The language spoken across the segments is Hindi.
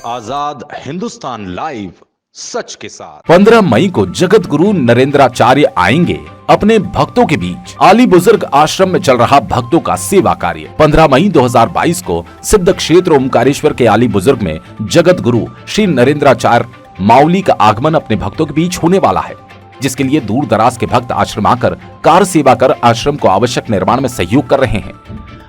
आजाद हिंदुस्तान लाइव, सच के साथ। 15 मई को जगत गुरु नरेंद्राचार्य आएंगे अपने भक्तों के बीच। आली बुजुर्ग आश्रम में चल रहा भक्तों का सेवा कार्य। 15 मई 2022 को सिद्ध क्षेत्र ओमकारेश्वर के आली बुजुर्ग में जगत गुरु श्री नरेंद्राचार्य माउली का आगमन अपने भक्तों के बीच होने वाला है, जिसके लिए दूर दराज के भक्त आश्रम आकर कार सेवा कर आश्रम को आवश्यक निर्माण में सहयोग कर रहे हैं।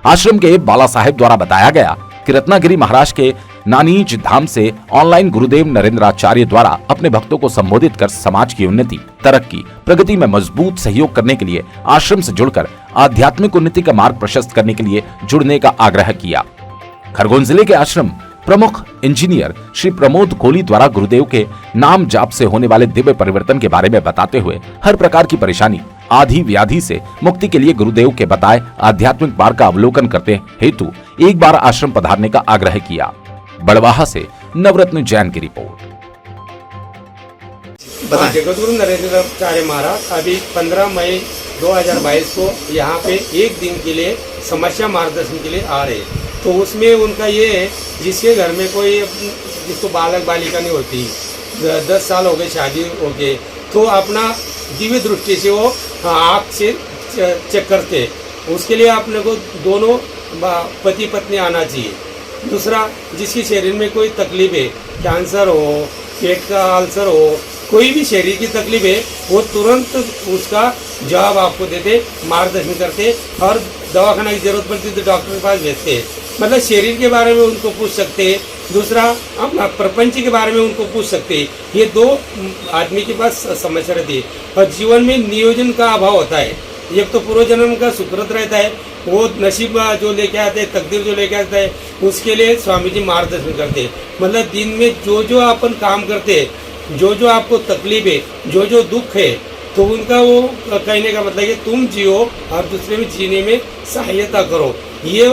आश्रम के बाला साहेब द्वारा बताया गया कि रत्नागिरी महाराज के नानीज धाम से ऑनलाइन गुरुदेव नरेंद्राचार्य द्वारा अपने भक्तों को संबोधित कर समाज की उन्नति, तरक्की, प्रगति में मजबूत सहयोग करने के लिए आश्रम से जुड़कर आध्यात्मिक उन्नति का मार्ग प्रशस्त करने के लिए जुड़ने का आग्रह किया। खरगोन जिले के आश्रम प्रमुख इंजीनियर श्री प्रमोद कोहली द्वारा गुरुदेव के नाम जाप से होने वाले दिव्य परिवर्तन के बारे में बताते हुए हर प्रकार की परेशानी, आधि व्याधि से मुक्ति के लिए गुरुदेव के बताए आध्यात्मिक मार्ग का अवलोकन करते हेतु एक बार आश्रम पधारने का आग्रह किया। बड़वाहा से नवरत्न जैन की रिपोर्ट। जगत गुरु नरेंद्राचार्य महाराज अभी 15 मई 2022 को यहाँ पे एक दिन के लिए समस्या मार्गदर्शन के लिए आ रहे हैं। तो उसमें उनका ये है, जिसके घर में कोई जिसको बालक बालिका नहीं होती, 10 साल हो गए शादी हो गए, तो अपना दिव्य दृष्टि से वो आँख से चेक करते, उसके लिए अपने को दोनों पति पत्नी आना चाहिए। दूसरा, जिसकी शरीर में कोई तकलीफ है, कैंसर हो, पेट का अल्सर हो, कोई भी शरीर की तकलीफ है, वो तुरंत उसका जवाब आपको देते, मार्गदर्शन करते और दवाखाना की जरूरत पड़ती तो डॉक्टर के पास भेजते हैं। मतलब शरीर के बारे में उनको पूछ सकते हैं। दूसरा, अपना प्रपंच के बारे में उनको पूछ सकते हैं। ये दो आदमी के पास समस्या रहती है। और जीवन में नियोजन का अभाव होता है। एक तो पूर्व जन्म का सुकृत रहता है, वो नसीब जो लेके आते हैं, तकदीर जो लेके आता है, उसके लिए स्वामी जी मार्गदर्शन करते हैं। मतलब दिन में जो जो अपन काम करते हैं, जो जो आपको तकलीफ है, जो जो दुख है, तो उनका वो कहने का मतलब है कि तुम जियो और दूसरे में जीने में सहायता करो। ये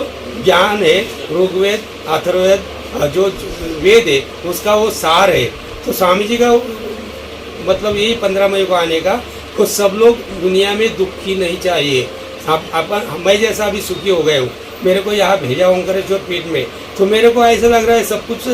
ज्ञान है, ऋग्वेद, अथर्ववेद जो वेद है उसका वो सार है। तो स्वामी जी का मतलब यही 15 मई को आने का, तो सब लोग दुनिया में दुखी नहीं चाहिए। अपन मैं जैसा अभी सुखी हो गए हूँ, मेरे को यहाँ भेजा ओंकारेश्वर पीठ में, तो मेरे को ऐसा लग रहा है सब कुछ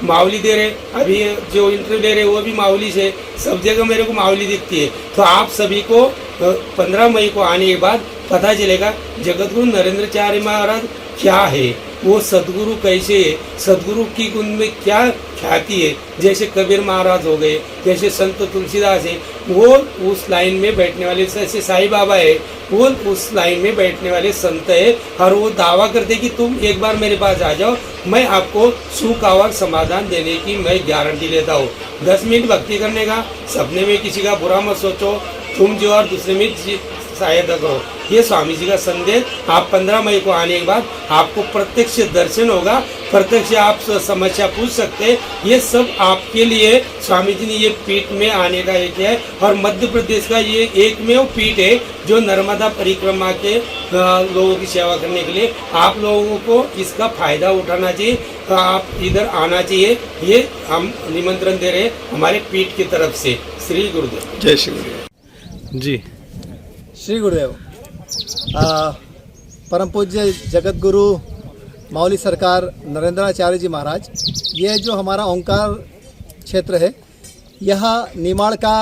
मावली दे रहे। अभी जो इंटरव्यू ले रहे वो भी मावली से, सब जगह मेरे को मावली दिखती है। तो आप सभी को 15 मई को आने के बाद पता चलेगा जगत गुरु नरेंद्राचार्य महाराज क्या है, वो सदगुरु कैसे है, सदगुरु की उनमें क्या ख्याति है। जैसे कबीर महाराज हो गए, जैसे संत तुलसीदास है, वो उस लाइन में बैठने वाले, जैसे साईं बाबा है, वो उस लाइन में बैठने वाले संत है। और वो दावा करते कि तुम एक बार मेरे पास आ जाओ, मैं आपको सुख और समाधान देने की मैं गारंटी लेता हूँ। 10 मिनट भक्ति करने का, सपने में किसी का बुरा मत सोचो, तुम जो और दूसरे में सहायता करो। ये स्वामी जी का संदेश। आप 15 मई को आने के बाद आपको प्रत्यक्ष दर्शन होगा, प्रत्यक्ष आप समस्या पूछ सकते हैं। ये सब आपके लिए स्वामी जी ने ये पीठ में आने का एक है। और मध्य प्रदेश का ये एकमेव पीठ है जो नर्मदा परिक्रमा के लोगों की सेवा करने के लिए आप लोगों को इसका फायदा उठाना चाहिए, आप इधर आना चाहिए। ये हम निमंत्रण दे रहे हैं हमारे पीठ की तरफ से। श्री गुरुदेव। जय श्री गुरुदेव जी। श्री गुरुदेव। परम पूज्य जगत गुरु माउली सरकार नरेंद्राचार्य जी महाराज, ये जो हमारा ओंकार क्षेत्र है, यह निमाड़ का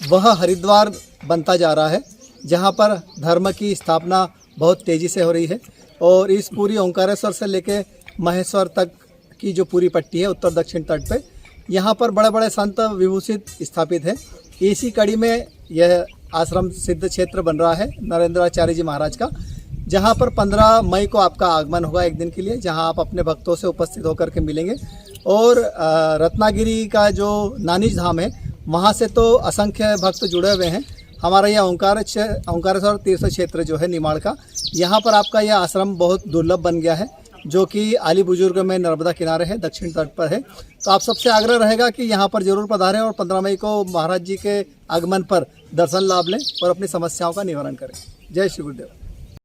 वह हरिद्वार बनता जा रहा है जहाँ पर धर्म की स्थापना बहुत तेज़ी से हो रही है। और इस पूरी ओंकारेश्वर से लेके महेश्वर तक की जो पूरी पट्टी है उत्तर दक्षिण तट पे, यहाँ पर बड़े बड़े संत विभूषित स्थापित हैं। इसी कड़ी में यह आश्रम सिद्ध क्षेत्र बन रहा है नरेंद्राचार्य जी महाराज का, जहाँ पर 15 मई को आपका आगमन होगा एक दिन के लिए, जहाँ आप अपने भक्तों से उपस्थित होकर के मिलेंगे। और रत्नागिरी का जो नानीज धाम है, वहाँ से तो असंख्य भक्त जुड़े हुए हैं। हमारा यह ओंकारेश्वर तीर्थ क्षेत्र जो है निमाड़ का, यहाँ पर आपका यह आश्रम बहुत दुर्लभ बन गया है, जो कि आली बुजुर्ग में नर्मदा किनारे है, दक्षिण तट पर है। तो आप सबसे आग्रह रहेगा कि यहाँ पर जरूर पधारें और 15 मई को महाराज जी के आगमन पर दर्शन लाभ लें और अपनी समस्याओं का निवारण करें। जय श्री गुरुदेव।